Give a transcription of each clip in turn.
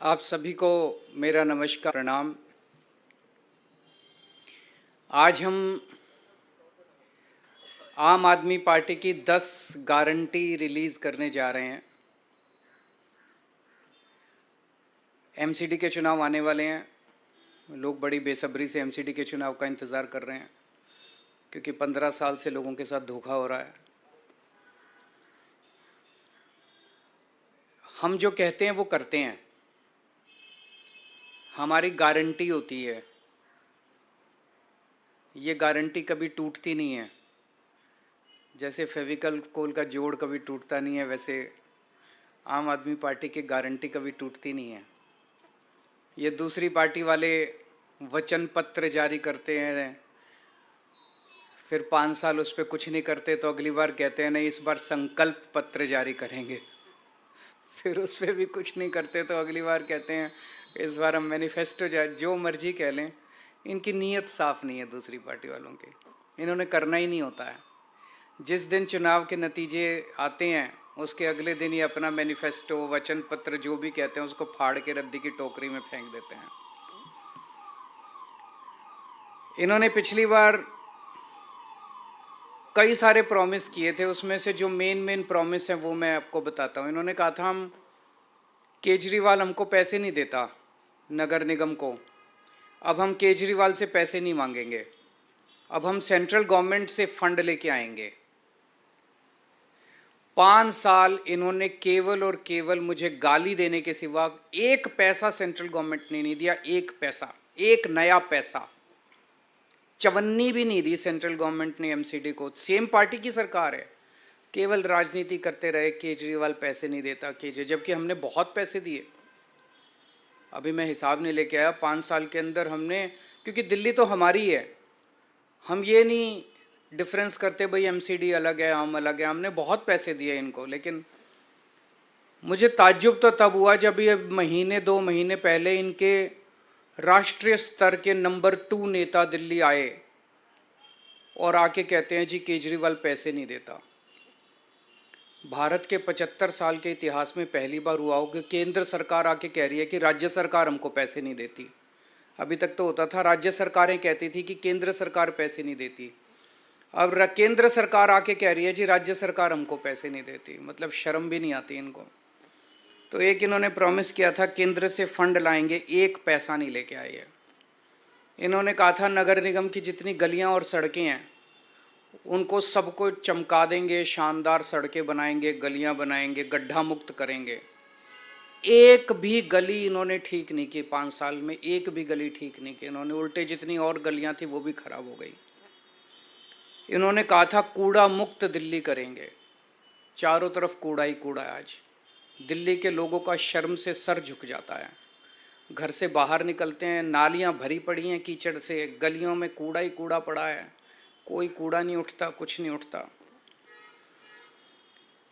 आप सभी को मेरा नमस्कार प्रणाम। आज हम आम आदमी पार्टी की 10 गारंटी रिलीज करने जा रहे हैं। एमसीडी के चुनाव आने वाले हैं। लोग बड़ी बेसब्री से एमसीडी के चुनाव का इंतज़ार कर रहे हैं क्योंकि 15 साल से लोगों के साथ धोखा हो रहा है। हम जो कहते हैं वो करते हैं। हमारी गारंटी होती है, ये गारंटी कभी टूटती नहीं है। जैसे फेविकल कोल का जोड़ कभी टूटता नहीं है, वैसे आम आदमी पार्टी की गारंटी कभी टूटती नहीं है। ये दूसरी पार्टी वाले वचन पत्र जारी करते हैं, फिर 5 साल उस पर कुछ नहीं करते तो अगली बार कहते हैं नहीं इस बार संकल्प पत्र जारी करेंगे। फिर उस पर भी कुछ नहीं करते तो अगली बार कहते हैं इस बार हम मैनिफेस्टो जो मर्जी कह लें। इनकी नीयत साफ नहीं है दूसरी पार्टी वालों की, इन्होंने करना ही नहीं होता है। जिस दिन चुनाव के नतीजे आते हैं उसके अगले दिन ही अपना मैनिफेस्टो वचन पत्र जो भी कहते हैं उसको फाड़ के रद्दी की टोकरी में फेंक देते हैं। इन्होंने पिछली बार कई सारे प्रॉमिस किए थे, उसमें से जो मेन प्रॉमिस हैं वो मैं आपको बताता हूँ। इन्होंने कहा था हम केजरीवाल हमको पैसे नहीं देता नगर निगम को, अब हम केजरीवाल से पैसे नहीं मांगेंगे, अब हम सेंट्रल गवर्नमेंट से फंड लेके आएंगे। 5 साल इन्होंने केवल और केवल मुझे गाली देने के सिवा एक पैसा सेंट्रल गवर्नमेंट ने नहीं दिया। एक पैसा, एक नया पैसा, चवन्नी भी नहीं दी सेंट्रल गवर्नमेंट ने एमसीडी को। सेम पार्टी की सरकार है, केवल राजनीति करते रहे केजरीवाल पैसे नहीं देता जबकि हमने बहुत पैसे दिए। अभी मैं हिसाब नहीं लेके आया, 5 साल के अंदर हमने, क्योंकि दिल्ली तो हमारी है, हम ये नहीं डिफरेंस करते भाई एमसीडी अलग है हम अलग है। हमने बहुत पैसे दिए इनको, लेकिन मुझे ताज्जुब तो तब हुआ जब ये महीने 2 महीने पहले इनके राष्ट्रीय स्तर के नंबर 2 नेता दिल्ली आए और आके कहते हैं जी केजरीवाल पैसे नहीं देता। भारत के 75 साल के इतिहास में पहली बार हुआ हो कि केंद्र सरकार आके कह रही है कि राज्य सरकार हमको पैसे नहीं देती। अभी तक तो होता था राज्य सरकारें कहती थी कि केंद्र सरकार पैसे नहीं देती, अब केंद्र सरकार आके कह रही है जी राज्य सरकार हमको पैसे नहीं देती। मतलब शर्म भी नहीं आती इनको। तो एक इन्होंने प्रॉमिस किया था केंद्र से फंड लाएंगे, एक पैसा नहीं लेके आए हैं। इन्होंने कहा था नगर निगम की जितनी गलियां और सड़कें हैं उनको सबको चमका देंगे, शानदार सड़कें बनाएंगे, गलियां बनाएंगे, गड्ढा मुक्त करेंगे। एक भी गली इन्होंने ठीक नहीं की 5 साल में, एक भी गली ठीक नहीं की इन्होंने। उल्टे जितनी और गलियां थी वो भी खराब हो गई। इन्होंने कहा था कूड़ा मुक्त दिल्ली करेंगे, चारों तरफ कूड़ा ही कूड़ा है। आज दिल्ली के लोगों का शर्म से सर झुक जाता है। घर से बाहर निकलते हैं, नालियां भरी पड़ी हैं कीचड़ से, गलियों में कूड़ा ही कूड़ा पड़ा है, कोई कूड़ा नहीं उठता, कुछ नहीं उठता।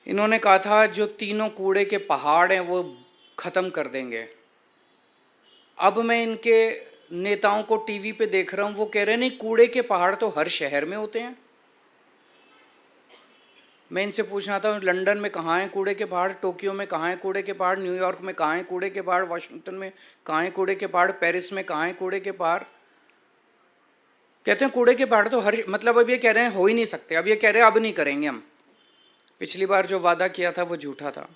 इन्होंने कहा था जो 3 कूड़े के पहाड़ हैं वो ख़त्म कर देंगे। अब मैं इनके नेताओं को टीवी पे देख रहा हूँ, वो कह रहे हैं नहीं कूड़े के पहाड़ तो हर शहर में होते हैं। मैं इनसे पूछना था लंदन में कहाँ हैं कूड़े के पहाड़, टोक्यो में कहाँ हैं कूड़े के पहाड़, न्यूयॉर्क में कहाँ हैं कूड़े के पहाड़, वाशिंगटन में कहाँ हैं कूड़े के पहाड़, पेरिस में कहाँ हैं कूड़े के पहाड़। कहते हैं कूड़े के पहाड़ तो हर, मतलब अब ये कह रहे हैं हो ही नहीं सकते, अब ये कह रहे हैं अब नहीं करेंगे हम। पिछली बार जो वादा किया था वो झूठा था।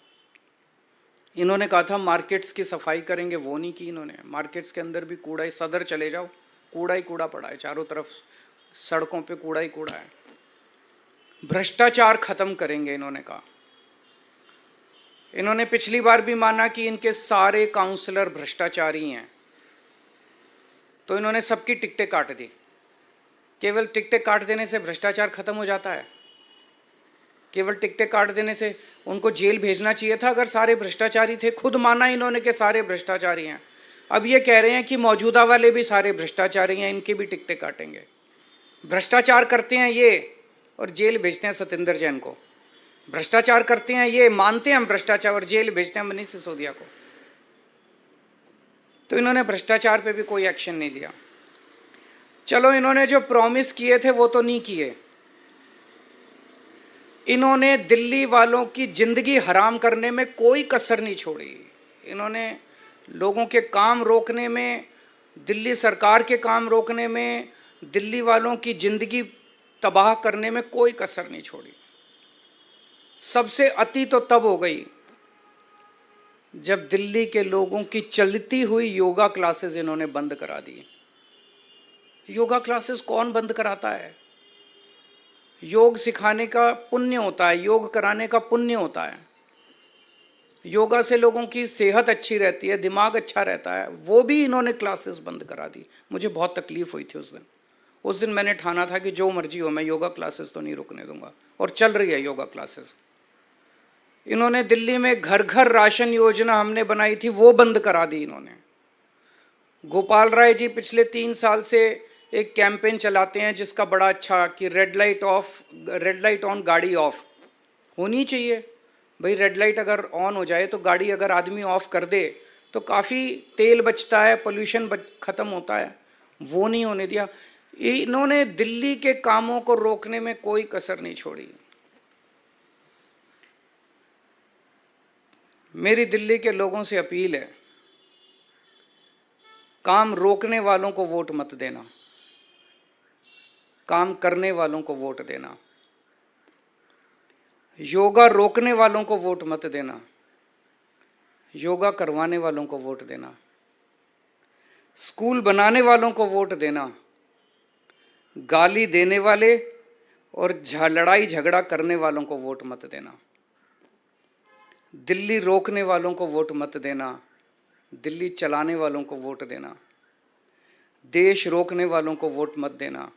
इन्होंने कहा था मार्केट्स की सफाई करेंगे, वो नहीं की इन्होंने। मार्केट्स के अंदर भी कूड़ा ही, सदर चले जाओ कूड़ा ही कूड़ा पड़ा है, चारों तरफ सड़कों पे कूड़ा ही कूड़ा है। भ्रष्टाचार खत्म करेंगे इन्होंने कहा। इन्होंने पिछली बार भी माना कि इनके सारे काउंसलर भ्रष्टाचारी हैं, तो इन्होंने सबकी टिकटें काट दी। केवल टिकटें काट देने से भ्रष्टाचार खत्म हो जाता है? केवल टिकटें काट देने से उनको जेल भेजना चाहिए था अगर सारे भ्रष्टाचारी थे। खुद माना इन्होंने कि सारे भ्रष्टाचारी हैं, अब ये कह रहे हैं कि मौजूदा वाले भी सारे भ्रष्टाचारी हैं, इनकी भी टिकटें काटेंगे। भ्रष्टाचार करते हैं ये और जेल भेजते हैं सत्येंद्र जैन को। भ्रष्टाचार करते हैं ये, मानते हैं हम भ्रष्टाचार, और जेल भेजते हैं मनीष सिसोदिया को। तो इन्होंने भ्रष्टाचार पे भी कोई एक्शन नहीं लिया। चलो इन्होंने जो प्रॉमिस किए थे वो तो नहीं किए। इन्होंने दिल्ली वालों की जिंदगी हराम करने में कोई कसर नहीं छोड़ी। इन्होंने लोगों के काम रोकने में, दिल्ली सरकार के काम रोकने में, दिल्ली वालों की जिंदगी तबाह करने में कोई कसर नहीं छोड़ी। सबसे अति तो तब हो गई जब दिल्ली के लोगों की चलती हुई योगा क्लासेस इन्होंने बंद करा दी। योगा क्लासेस कौन बंद कराता है? योग सिखाने का पुण्य होता है, योग कराने का पुण्य होता है। योगा से लोगों की सेहत अच्छी रहती है, दिमाग अच्छा रहता है, वो भी इन्होंने क्लासेस बंद करा दी। मुझे बहुत तकलीफ हुई थी उस दिन मैंने ठाना था कि जो मर्जी हो, मैं योगा क्लासेस तो नहीं रुकने दूंगा, और चल रही है योगा क्लासेस। इन्होंने दिल्ली में घर घर राशन योजना हमने बनाई थी, वो बंद करा दी इन्होंने। गोपाल राय जी पिछले 3 साल से एक कैंपेन चलाते हैं जिसका बड़ा अच्छा कि रेड लाइट ऑन गाड़ी ऑफ होनी चाहिए। भाई रेड लाइट अगर ऑन हो जाए तो गाड़ी अगर आदमी ऑफ कर दे तो काफ़ी तेल बचता है, पोल्यूशन खत्म होता है। वो नहीं होने दिया। इन्होंने दिल्ली के कामों को रोकने में कोई कसर नहीं छोड़ी। मेरी दिल्ली के लोगों से अपील है, काम रोकने वालों को वोट मत देना, काम करने वालों को वोट देना। योगा रोकने वालों को वोट मत देना, योगा करवाने वालों को वोट देना। स्कूल बनाने वालों को वोट देना, गाली देने वाले और लड़ाई झगड़ा करने वालों को वोट मत देना। दिल्ली रोकने वालों को वोट मत देना, दिल्ली चलाने वालों को वोट देना। देश रोकने वालों को वोट मत देना,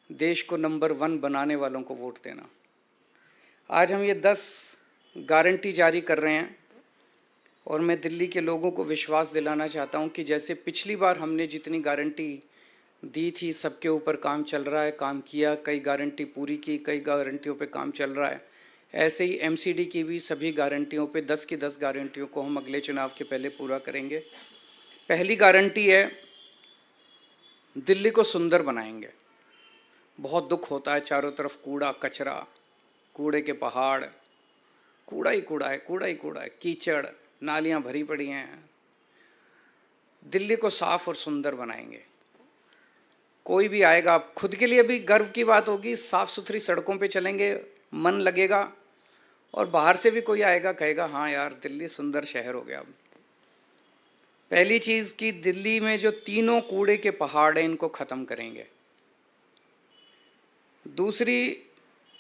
देश को नंबर 1 बनाने वालों को वोट देना। आज हम ये 10 गारंटी जारी कर रहे हैं और मैं दिल्ली के लोगों को विश्वास दिलाना चाहता हूं कि जैसे पिछली बार हमने जितनी गारंटी दी थी सबके ऊपर काम चल रहा है, काम किया, कई गारंटी पूरी की, कई गारंटियों पे काम चल रहा है। ऐसे ही एमसीडी की भी सभी गारंटियों पे 10 की 10 गारंटियों को हम अगले चुनाव के पहले पूरा करेंगे। पहली गारंटी है, दिल्ली को सुंदर बनाएंगे। बहुत दुख होता है, चारों तरफ कूड़ा कचरा, कूड़े के पहाड़, कूड़ा ही कूड़ा है, कूड़ा ही कूड़ा है, कीचड़, नालियां भरी पड़ी हैं। दिल्ली को साफ और सुंदर बनाएंगे। कोई भी आएगा, खुद के लिए भी गर्व की बात होगी, साफ सुथरी सड़कों पे चलेंगे, मन लगेगा, और बाहर से भी कोई आएगा कहेगा हाँ यार दिल्ली सुंदर शहर हो गया। अब पहली चीज कि दिल्ली में जो तीनों कूड़े के पहाड़ हैं इनको खत्म करेंगे। दूसरी,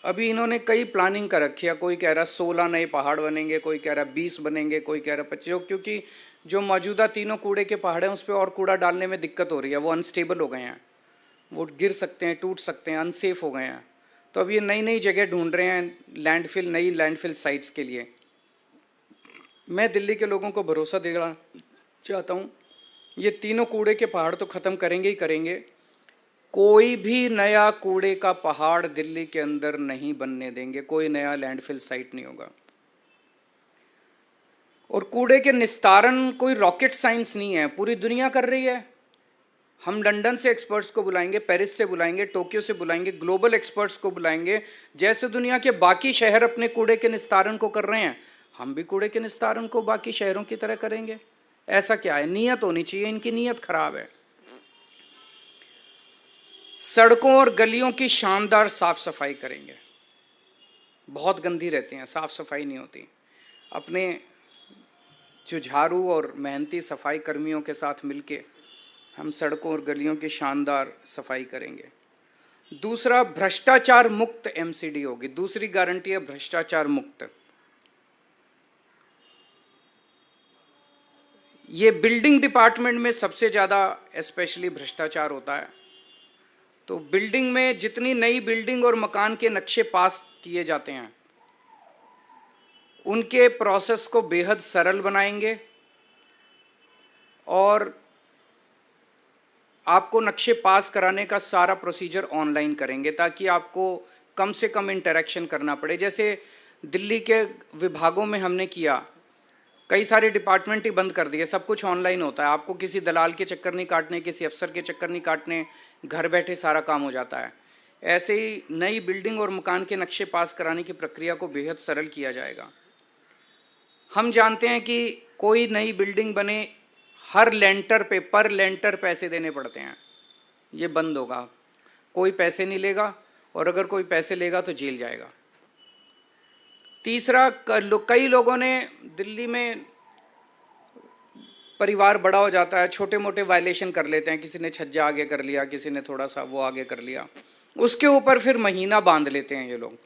अभी इन्होंने कई प्लानिंग कर रखी है, कोई कह रहा 16 नए पहाड़ बनेंगे, कोई कह रहा 20 बनेंगे, कोई कह रहा 25, क्योंकि जो मौजूदा तीनों कूड़े के पहाड़ हैं उस पर और कूड़ा डालने में दिक्कत हो रही है, वो अनस्टेबल हो गए हैं, वो गिर सकते हैं, टूट सकते हैं, अनसेफ हो गए हैं। तो अब ये नई नई जगह ढूंढ रहे हैं लैंडफिल, नई लैंडफिल साइट्स के लिए। मैं दिल्ली के लोगों को भरोसा देना चाहता हूँ, ये तीनों कूड़े के पहाड़ तो ख़त्म करेंगे ही करेंगे। कोई भी नया कूड़े का पहाड़ दिल्ली के अंदर नहीं बनने देंगे, कोई नया लैंडफिल साइट नहीं होगा। और कूड़े के निस्तारण कोई रॉकेट साइंस नहीं है, पूरी दुनिया कर रही है। हम लंदन से एक्सपर्ट्स को बुलाएंगे, पेरिस से बुलाएंगे, टोक्यो से बुलाएंगे, ग्लोबल एक्सपर्ट्स को बुलाएंगे। जैसे दुनिया के बाकी शहर अपने कूड़े के निस्तारण को कर रहे हैं, हम भी कूड़े के निस्तारण को बाकी शहरों की तरह करेंगे। ऐसा क्या है? नीयत होनी चाहिए, इनकी नीयत खराब है। सड़कों और गलियों की शानदार साफ सफाई करेंगे, बहुत गंदी रहती हैं, साफ सफाई नहीं होती। अपने जो झाड़ू और मेहनती सफाई कर्मियों के साथ मिलके हम सड़कों और गलियों की शानदार सफाई करेंगे। दूसरा, भ्रष्टाचार मुक्त एमसीडी होगी। दूसरी गारंटी है भ्रष्टाचार मुक्त। ये बिल्डिंग डिपार्टमेंट में सबसे ज़्यादा स्पेशली भ्रष्टाचार होता है। तो बिल्डिंग में जितनी नई बिल्डिंग और मकान के नक्शे पास किए जाते हैं उनके प्रोसेस को बेहद सरल बनाएंगे और आपको नक्शे पास कराने का सारा प्रोसीजर ऑनलाइन करेंगे ताकि आपको कम से कम इंटरेक्शन करना पड़े। जैसे दिल्ली के विभागों में हमने किया, कई सारे डिपार्टमेंट ही बंद कर दिए, सब कुछ ऑनलाइन होता है। आपको किसी दलाल के चक्कर नहीं काटने, किसी अफसर के चक्कर नहीं काटने, घर बैठे सारा काम हो जाता है। ऐसे ही नई बिल्डिंग और मकान के नक्शे पास कराने की प्रक्रिया को बेहद सरल किया जाएगा। हम जानते हैं कि कोई नई बिल्डिंग बने हर लेंटर पे पर लेंटर पैसे देने पड़ते हैं, ये बंद होगा। कोई पैसे नहीं लेगा, और अगर कोई पैसे लेगा तो जेल जाएगा। तीसरा, कई लोगों ने दिल्ली में परिवार बड़ा हो जाता है, छोटे मोटे वायलेशन कर लेते हैं, किसी ने छज्जा आगे कर लिया, किसी ने थोड़ा सा वो आगे कर लिया, उसके ऊपर फिर महीना बांध लेते हैं ये लोग,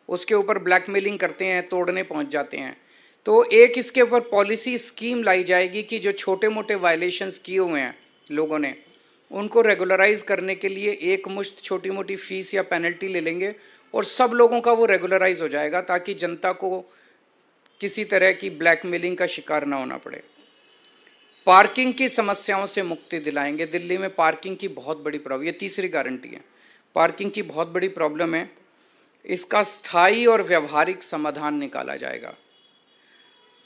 उसके ऊपर ब्लैकमेलिंग करते हैं, तोड़ने पहुंच जाते हैं। तो एक इसके ऊपर पॉलिसी स्कीम लाई जाएगी कि जो छोटे मोटे वायलेशंस किए हुए हैं लोगों ने, उनको रेगुलराइज करने के लिए एक मुश्त छोटी मोटी फीस या पेनल्टी ले लेंगे, और सब लोगों का वो रेगुलराइज हो जाएगा, ताकि जनता को किसी तरह की ब्लैकमेलिंग का शिकार ना होना पड़े। पार्किंग की समस्याओं से मुक्ति दिलाएंगे। दिल्ली में पार्किंग की बहुत बड़ी प्रॉब्लम, ये तीसरी गारंटी है, पार्किंग की बहुत बड़ी प्रॉब्लम है, इसका स्थायी और व्यवहारिक समाधान निकाला जाएगा।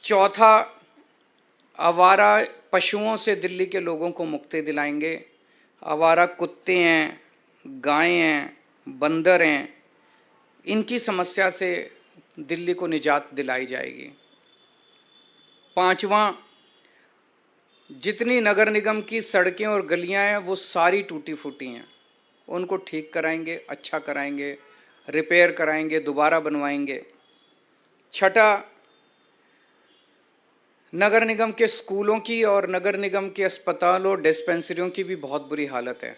चौथा, आवारा पशुओं से दिल्ली के लोगों को मुक्ति दिलाएंगे। आवारा कुत्ते हैं, गायें हैं, बंदर हैं, इनकी समस्या से दिल्ली को निजात दिलाई जाएगी। पांचवा, जितनी नगर निगम की सड़कें और गलियां हैं वो सारी टूटी फूटी हैं, उनको ठीक कराएंगे, अच्छा कराएंगे, रिपेयर कराएंगे, दोबारा बनवाएंगे। छठा, नगर निगम के स्कूलों की और नगर निगम के अस्पतालों डिस्पेंसरियों की भी बहुत बुरी हालत है।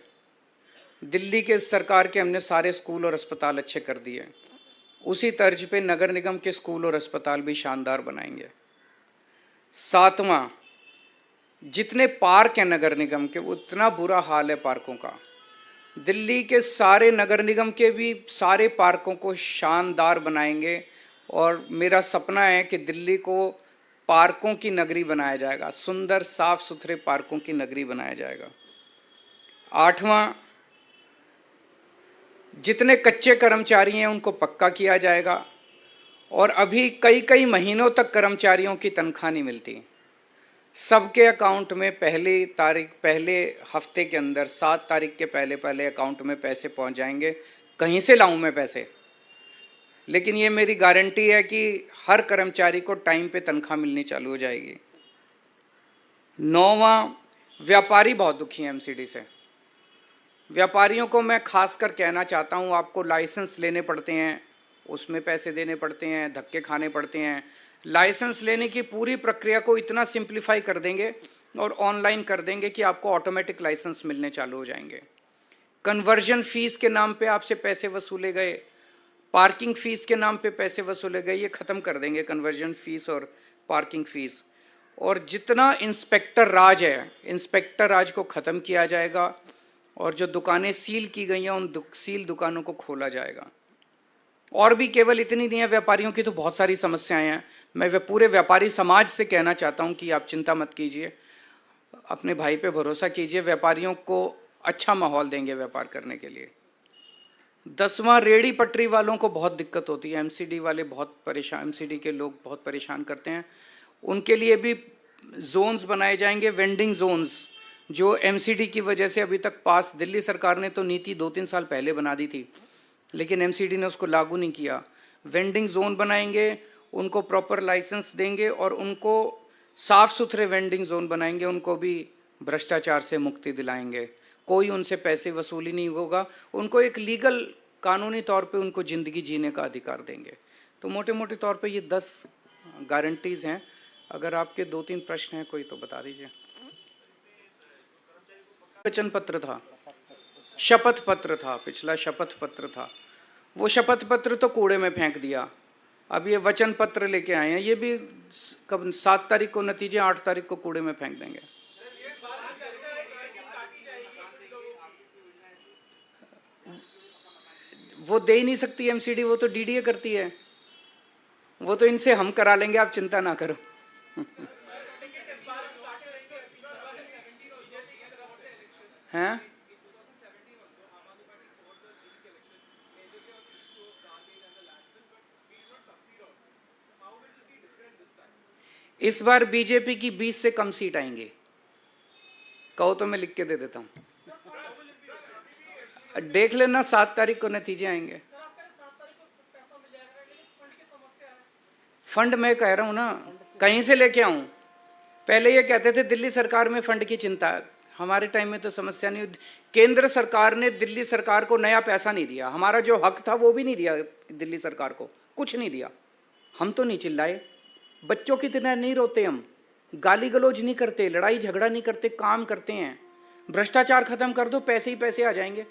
दिल्ली के सरकार के हमने सारे स्कूल और अस्पताल अच्छे कर दिए, उसी तर्ज पे नगर निगम के स्कूल और अस्पताल भी शानदार बनाएंगे। सातवां, जितने पार्क हैं नगर निगम के, उतना बुरा हाल है पार्कों का। दिल्ली के सारे नगर निगम के भी सारे पार्कों को शानदार बनाएंगे, और मेरा सपना है कि दिल्ली को पार्कों की नगरी बनाया जाएगा, सुंदर साफ सुथरे पार्कों की नगरी बनाया जाएगा। आठवां, जितने कच्चे कर्मचारी हैं उनको पक्का किया जाएगा, और अभी कई कई महीनों तक कर्मचारियों की तनख्वाह नहीं मिलती, सबके अकाउंट में पहले हफ्ते के अंदर 7 तारीख के पहले अकाउंट में पैसे पहुंच जाएंगे। कहीं से लाऊं मैं पैसे, लेकिन ये मेरी गारंटी है कि हर कर्मचारी को टाइम पे तनख्वाह मिलनी चालू हो जाएगी। 9वां, व्यापारी बहुत दुखी हैं एमसीडी से। व्यापारियों को मैं खासकर कहना चाहता हूँ, आपको लाइसेंस लेने पड़ते हैं, उसमें पैसे देने पड़ते हैं, धक्के खाने पड़ते हैं। लाइसेंस लेने की पूरी प्रक्रिया को इतना सिंप्लीफाई कर देंगे और ऑनलाइन कर देंगे कि आपको ऑटोमेटिक लाइसेंस मिलने चालू हो जाएंगे। कन्वर्जन फीस के नाम पे आपसे पैसे वसूले गए, पार्किंग फीस के नाम पे पैसे वसूले गए, ये ख़त्म कर देंगे कन्वर्जन फीस और पार्किंग फीस। और जितना इंस्पेक्टर राज है, इंस्पेक्टर राज को ख़त्म किया जाएगा, और जो दुकानें सील की गई हैं उन सील दुकानों को खोला जाएगा। और भी केवल इतनी नहीं है, व्यापारियों की तो बहुत सारी समस्याएं हैं। मैं पूरे व्यापारी समाज से कहना चाहता हूं कि आप चिंता मत कीजिए, अपने भाई पे भरोसा कीजिए, व्यापारियों को अच्छा माहौल देंगे व्यापार करने के लिए। 10वां, रेहड़ी पटरी वालों को बहुत दिक्कत होती है, एमसीडी वाले बहुत परेशान, एमसीडी के लोग बहुत परेशान करते हैं, उनके लिए भी जोन्स बनाए जाएंगे, वेंडिंग जोन्स, जो एमसीडी की वजह से अभी तक पास, दिल्ली सरकार ने तो नीति 2-3 साल पहले बना दी थी, लेकिन एमसीडी ने उसको लागू नहीं किया। वेंडिंग जोन बनाएंगे, उनको प्रॉपर लाइसेंस देंगे, और उनको साफ सुथरे वेंडिंग जोन बनाएंगे, उनको भी भ्रष्टाचार से मुक्ति दिलाएंगे, कोई उनसे पैसे वसूली नहीं होगा, उनको एक लीगल कानूनी तौर पे उनको ज़िंदगी जीने का अधिकार देंगे। तो मोटे मोटे तौर पे ये 10 गारंटीज़ हैं। अगर आपके 2-3 प्रश्न हैं कोई तो बता दीजिए। वचन पत्र था, शपथ पत्र था, पिछला शपथ पत्र था, वो शपथ पत्र तो कूड़े में फेंक दिया, अब ये वचन पत्र लेके आए हैं, ये भी कब 7 तारीख को नतीजे, 8 तारीख को कूड़े में फेंक देंगे। वो दे ही नहीं सकती एमसीडी, वो तो डीडीए करती है, वो तो इनसे हम करा लेंगे, आप चिंता ना करो। हैं? इस बार बीजेपी की 20 से कम सीट आएंगी, कहो तो मैं लिख के दे देता हूं, देख लेना 7 तारीख को नतीजे आएंगे। फंड मैं कह रहा हूं ना, कहीं से लेके आऊं, पहले ये कहते थे दिल्ली सरकार में फंड की चिंता है, हमारे टाइम में तो समस्या नहीं हुई। केंद्र सरकार ने दिल्ली सरकार को नया पैसा नहीं दिया, हमारा जो हक था वो भी नहीं दिया दिल्ली सरकार को, कुछ नहीं दिया। हम तो नहीं चिल्लाए, बच्चों की तरह नहीं रोते, हम गाली गलौज नहीं करते, लड़ाई झगड़ा नहीं करते, काम करते हैं। भ्रष्टाचार खत्म कर दो, पैसे ही पैसे आ जाएंगे।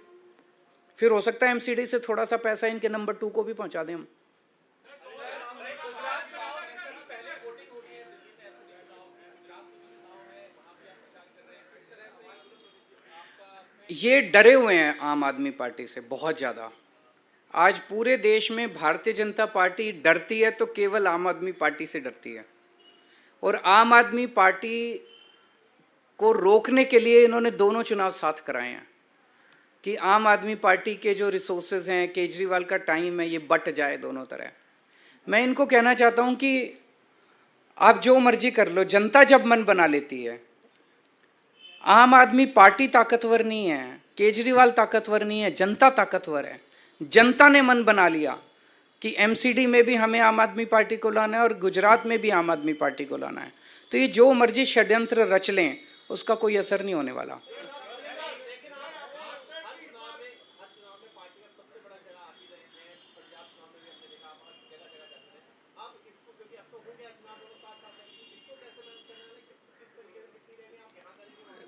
फिर हो सकता है एमसीडी से थोड़ा सा पैसा इनके नंबर 2 को भी पहुंचा दें हम। ये डरे हुए हैं आम आदमी पार्टी से बहुत ज्यादा। आज पूरे देश में भारतीय जनता पार्टी डरती है तो केवल आम आदमी पार्टी से डरती है। और आम आदमी पार्टी को रोकने के लिए इन्होंने दोनों चुनाव साथ कराए हैं कि आम आदमी पार्टी के जो रिसोर्सेज हैं, केजरीवाल का टाइम है, ये बट जाए दोनों तरह। मैं इनको कहना चाहता हूं कि आप जो मर्जी कर लो, जनता जब मन बना लेती है। आम आदमी पार्टी ताकतवर नहीं है, केजरीवाल ताकतवर नहीं है, जनता ताकतवर है। जनता ने मन बना लिया कि एमसीडी में भी हमें आम आदमी पार्टी को लाना है और गुजरात में भी आम आदमी पार्टी को लाना है, तो ये जो मर्जी षड्यंत्र रच लें उसका कोई असर नहीं होने वाला।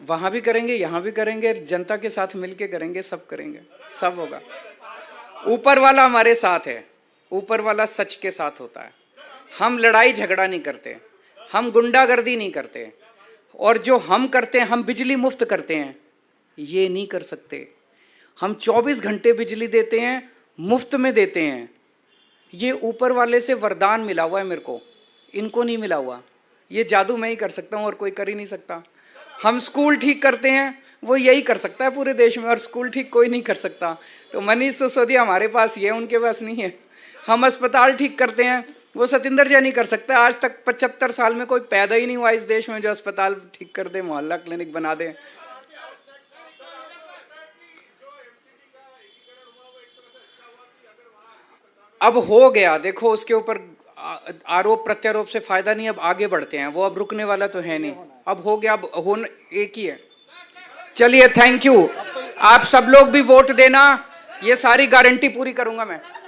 वहां भी करेंगे, यहां भी करेंगे, जनता के साथ मिलके करेंगे, सब करेंगे, सब होगा। ऊपर वाला हमारे साथ है, ऊपर वाला सच के साथ होता है। हम लड़ाई झगड़ा नहीं करते, हम गुंडागर्दी नहीं करते, और जो हम करते हैं, हम बिजली मुफ्त करते हैं, ये नहीं कर सकते। हम 24 घंटे बिजली देते हैं, मुफ्त में देते हैं। ये ऊपर वाले से वरदान मिला हुआ है मेरे को, इनको नहीं मिला हुआ। ये जादू मैं ही कर सकता हूँ और कोई कर ही नहीं सकता। हम स्कूल ठीक करते हैं, वो यही कर सकता है पूरे देश में, और स्कूल ठीक कोई नहीं कर सकता। तो मनीष सिसोदिया हमारे पास ये, उनके पास नहीं है। हम अस्पताल ठीक करते हैं, वो सतिंदर जैन नहीं कर सकता। आज तक 75 साल में कोई पैदा ही नहीं हुआ इस देश में जो अस्पताल ठीक कर दे, मोहल्ला क्लिनिक बना दे। अब हो गया, देखो उसके ऊपर आरोप प्रत्यारोप से फायदा नहीं, अब आगे बढ़ते हैं। वो अब रुकने वाला तो है नहीं, अब हो गया, अब हो एक ही है। चलिए, थैंक यू। आप सब लोग भी वोट देना, ये सारी गारंटी पूरी करूंगा मैं।